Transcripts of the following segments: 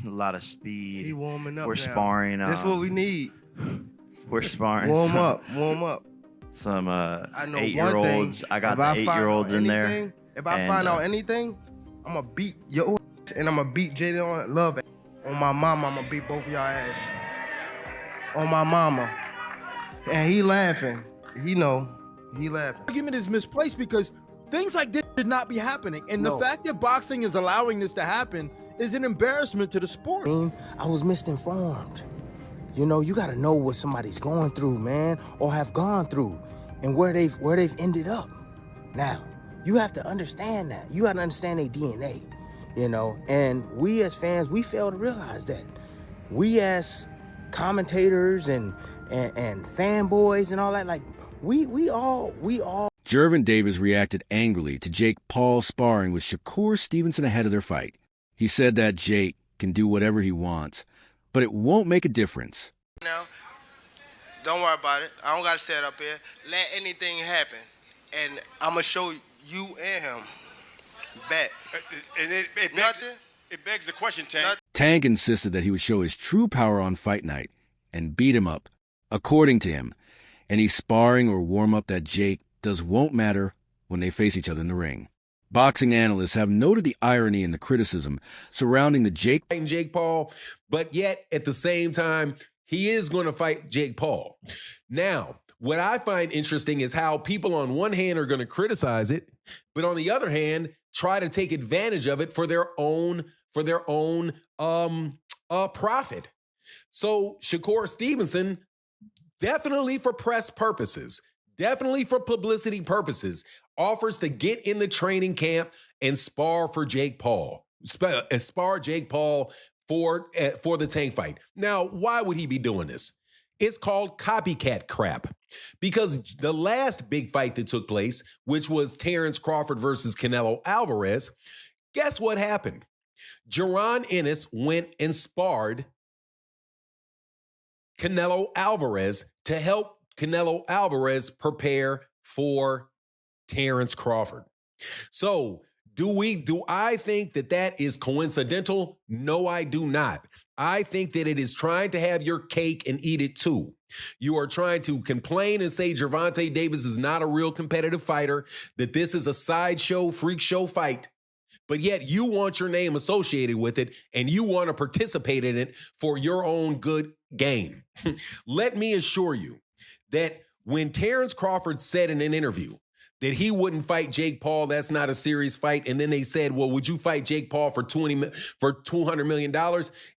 a lot of speed. He warming up We're now. sparring. That's what we need. We're sparring. Warm up. Some I know 8-year-olds. I got the 8-year-olds in there. If I find out anything, I'm gonna beat your ass and I'm gonna beat Jaden on Love on my mama. I'm gonna beat both of y'all ass on my mama. And he laughing. He laughing. Argument is misplaced because things like this should not be happening. And the fact that boxing is allowing this to happen is an embarrassment to the sport. I was misinformed. You know, you gotta know what somebody's going through, man, or have gone through, and where they've ended up. Now, you have to understand that. You gotta understand their DNA, you know. And we as fans, we fail to realize that. We as commentators and fanboys and all that, like we all. Gervonta Davis reacted angrily to Jake Paul sparring with Shakur Stevenson ahead of their fight. He said that Jake can do whatever he wants, but it won't make a difference. Now, don't worry about it. I don't got to say it up here. Let anything happen, and I'm going to show you and him. Bet. And it begs the question, Tank. Tank insisted that he would show his true power on fight night and beat him up. According to him, any sparring or warm-up that Jake does won't matter when they face each other in the ring. Boxing analysts have noted the irony in the criticism surrounding the Jake Paul, but yet at the same time, he is going to fight Jake Paul. Now, what I find interesting is how people on one hand are going to criticize it, but on the other hand, try to take advantage of it for their own profit. So Shakur Stevenson, definitely for press purposes, definitely for publicity purposes, offers to get in the training camp and spar for Jake Paul. Spar Jake Paul for the Tank fight. Now, why would he be doing this? It's called copycat crap. Because the last big fight that took place, which was Terrence Crawford versus Canelo Alvarez, guess what happened? Jaron Ennis went and sparred Canelo Alvarez to help Canelo Alvarez prepare for Terrence Crawford. So do I think that is coincidental? No, I do not. I think that it is trying to have your cake and eat it too. You are trying to complain and say Gervonta Davis is not a real competitive fighter, that this is a sideshow, freak show fight, but yet you want your name associated with it and you want to participate in it for your own good gain. Let me assure you that when Terrence Crawford said in an interview that he wouldn't fight Jake Paul, that's not a serious fight, and then they said, well, would you fight Jake Paul for $200 million?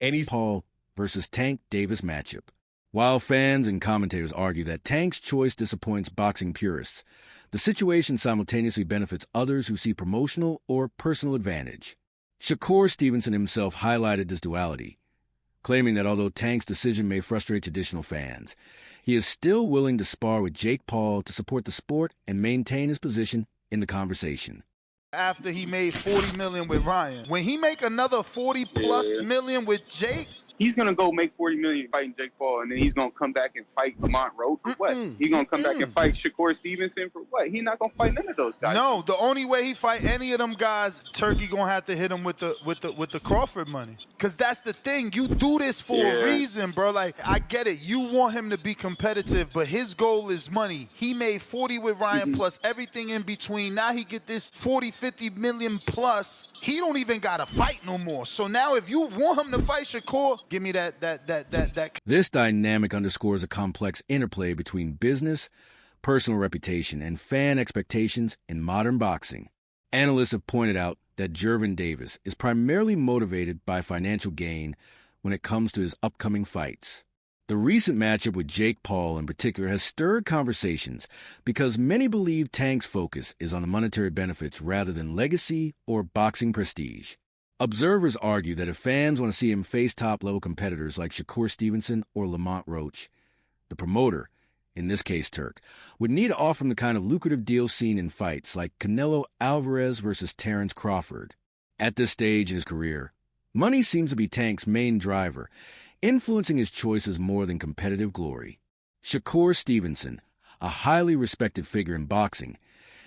And he's Paul versus Tank Davis matchup. While fans and commentators argue that Tank's choice disappoints boxing purists, the situation simultaneously benefits others who see promotional or personal advantage. Shakur Stevenson himself highlighted this duality, claiming that although Tank's decision may frustrate traditional fans, he is still willing to spar with Jake Paul to support the sport and maintain his position in the conversation. After he made $40 million with Ryan, when he make another $40+ million with Jake, he's gonna go make $40 million fighting Jake Paul, and then he's gonna come back and fight Lamont Rowe for what? He's gonna come back and fight Shakur Stevenson for what? He's not gonna fight none of those guys. No, the only way he fight any of them guys, Turkey gonna have to hit him with the Crawford money. Cause that's the thing. You do this for a reason, bro. Like, I get it. You want him to be competitive, but his goal is money. He made 40 with Ryan plus everything in between. Now he get this 40, 50 million plus. He don't even gotta fight no more. So now if you want him to fight Shakur, give me that. This dynamic underscores a complex interplay between business, personal reputation, and fan expectations in modern boxing. Analysts have pointed out that Gervonta Davis is primarily motivated by financial gain when it comes to his upcoming fights. The recent matchup with Jake Paul in particular has stirred conversations because many believe Tank's focus is on the monetary benefits rather than legacy or boxing prestige. Observers argue that if fans want to see him face top-level competitors like Shakur Stevenson or Lamont Roach, the promoter, in this case Turk, would need to offer him the kind of lucrative deal seen in fights like Canelo Alvarez versus Terrence Crawford. At this stage in his career, money seems to be Tank's main driver, influencing his choices more than competitive glory. Shakur Stevenson, a highly respected figure in boxing,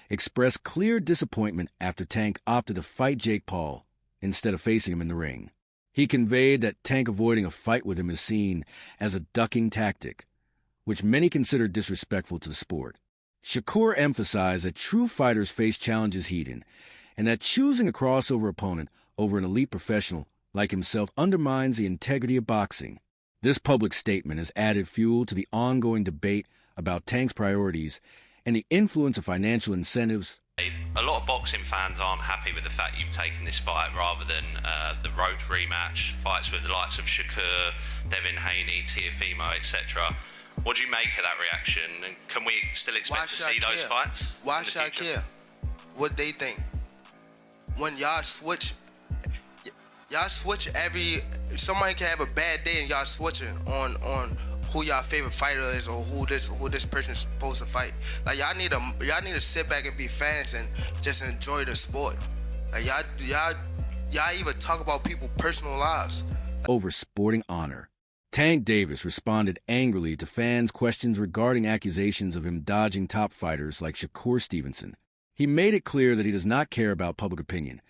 expressed clear disappointment after Tank opted to fight Jake Paul instead of facing him in the ring. He conveyed that Tank avoiding a fight with him is seen as a ducking tactic, which many consider disrespectful to the sport. Shakur emphasized that true fighters face challenges head-on, and that choosing a crossover opponent over an elite professional like himself undermines the integrity of boxing. This public statement has added fuel to the ongoing debate about Tank's priorities and the influence of financial incentives. A lot of boxing fans aren't happy with the fact you've taken this fight rather than the road rematch, fights with the likes of Shakur, Devin Haney, Teofimo, etc. What do you make of that reaction? And can we still expect to see those fights? Why should I care what they think? When y'all switch somebody can have a bad day and y'all switching on who y'all favorite fighter is or who this person is supposed to fight. Like y'all need to sit back and be fans and just enjoy the sport. Like y'all even talk about people's personal lives over sporting honor. Tank Davis responded angrily to fans' questions regarding accusations of him dodging top fighters like Shakur Stevenson. He made it clear that he does not care about public opinion,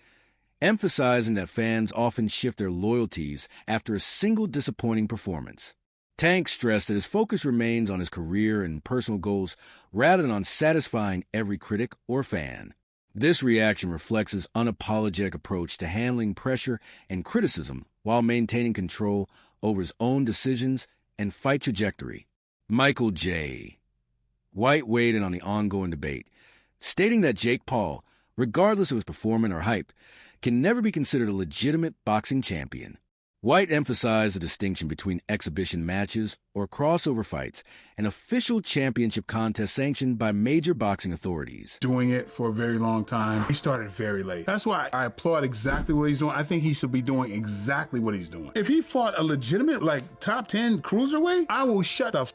emphasizing that fans often shift their loyalties after a single disappointing performance. Tank stressed that his focus remains on his career and personal goals rather than on satisfying every critic or fan. This reaction reflects his unapologetic approach to handling pressure and criticism while maintaining control over his own decisions and fight trajectory. Michael J. White weighed in on the ongoing debate, stating that Jake Paul, regardless of his performance or hype, can never be considered a legitimate boxing champion. White emphasized the distinction between exhibition matches or crossover fights and official championship contests sanctioned by major boxing authorities. Doing it for a very long time. He started very late. That's why I applaud exactly what he's doing. I think he should be doing exactly what he's doing. If he fought a legitimate, top 10 cruiserweight, I will shut the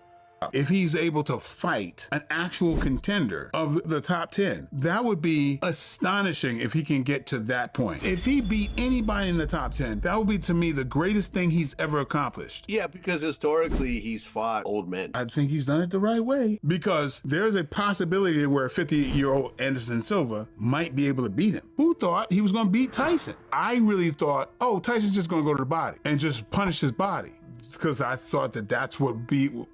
if he's able to fight an actual contender of the top 10. That would be astonishing if he can get to that point. If he beat anybody in the top 10, that would be, to me, the greatest thing he's ever accomplished. Yeah, because historically he's fought old men. I think he's done it the right way, because there's a possibility where a 50-year-old Anderson Silva might be able to beat him. Who thought he was going to beat Tyson? I really thought, oh, Tyson's just going to go to the body and just punish his body, because I thought that that's what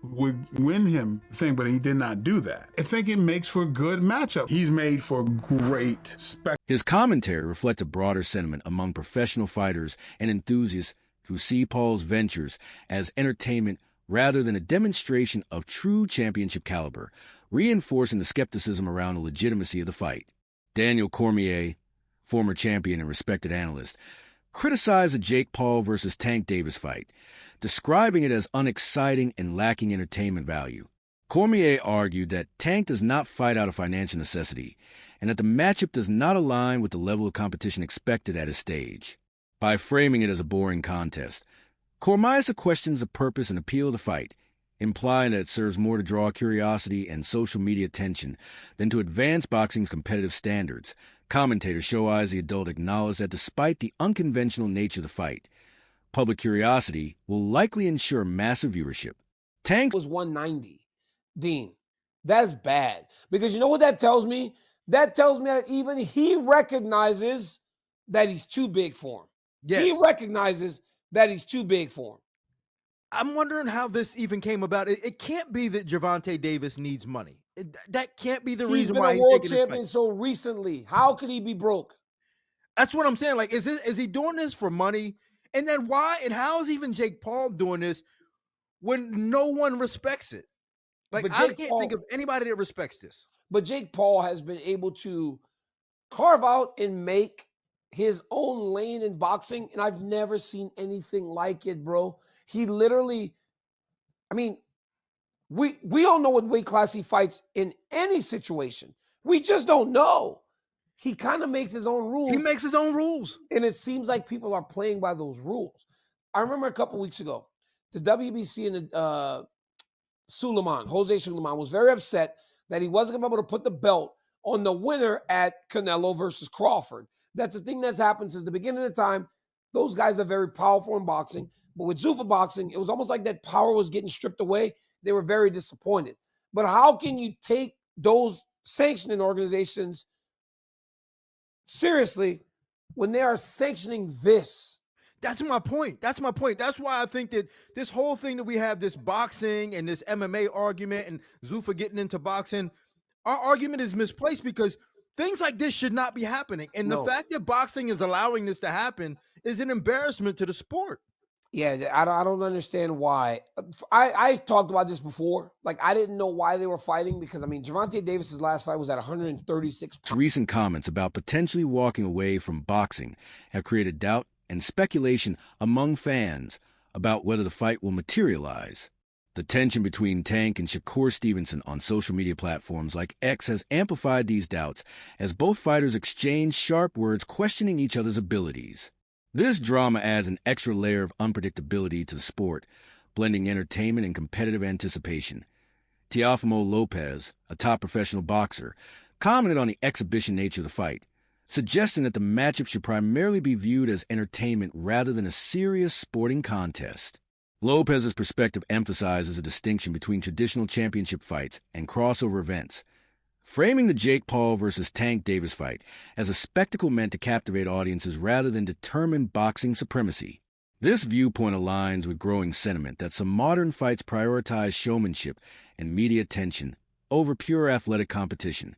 would win him the thing, but he did not do that. I think it makes for a good matchup. He's made for great spectacle. His commentary reflects a broader sentiment among professional fighters and enthusiasts who see Paul's ventures as entertainment rather than a demonstration of true championship caliber, reinforcing the skepticism around the legitimacy of the fight. Daniel Cormier, former champion and respected analyst, criticized the Jake Paul versus Tank Davis fight, describing it as unexciting and lacking entertainment value. Cormier argued that Tank does not fight out of financial necessity, and that the matchup does not align with the level of competition expected at his stage. By framing it as a boring contest, Cormier questions the purpose and appeal of the fight, implying that it serves more to draw curiosity and social media attention than to advance boxing's competitive standards. Commentator Show Eyes the Adult acknowledged that despite the unconventional nature of the fight, public curiosity will likely ensure massive viewership. Tank was 190. Dean, that's bad. Because you know what that tells me? That tells me that even he recognizes that he's too big for him. Yes. He recognizes that he's too big for him. I'm wondering how this even came about. It can't be that Gervonta Davis needs money. That can't be the reason why he's been a world champion so recently. How could he be broke? That's what I'm saying. Like, is he doing this for money? And then why and how is even Jake Paul doing this when no one respects it? Like, I can't think of anybody that respects this. But Jake Paul has been able to carve out and make his own lane in boxing, and I've never seen anything like it, bro. He literally, I mean, we don't know what weight class he fights in any situation. We just don't know. He kind of makes his own rules. He makes his own rules. And it seems like people are playing by those rules. I remember a couple weeks ago, the WBC and the Jose Suleiman was very upset that he wasn't going to be able to put the belt on the winner at Canelo versus Crawford. That's a thing that's happened since the beginning of the time. Those guys are very powerful in boxing. But with Zuffa boxing, it was almost like that power was getting stripped away. They were very disappointed. But how can you take those sanctioning organizations seriously when they are sanctioning this? That's my point. That's my point. That's why I think that this whole thing that we have, this boxing and this MMA argument and Zuffa getting into boxing, our argument is misplaced because things like this should not be happening. And the fact that boxing is allowing this to happen is an embarrassment to the sport. Yeah, I don't understand why. I talked about this before. Like, I didn't know why they were fighting because, I mean, Gervonta Davis's last fight was at 136 pounds. Recent comments about potentially walking away from boxing have created doubt and speculation among fans about whether the fight will materialize. The tension between Tank and Shakur Stevenson on social media platforms like X has amplified these doubts as both fighters exchange sharp words questioning each other's abilities. This drama adds an extra layer of unpredictability to the sport, blending entertainment and competitive anticipation. Teofimo Lopez, a top professional boxer, commented on the exhibition nature of the fight, suggesting that the matchup should primarily be viewed as entertainment rather than a serious sporting contest. Lopez's perspective emphasizes a distinction between traditional championship fights and crossover events, framing the Jake Paul versus Tank Davis fight as a spectacle meant to captivate audiences rather than determine boxing supremacy. This viewpoint aligns with growing sentiment that some modern fights prioritize showmanship and media attention over pure athletic competition.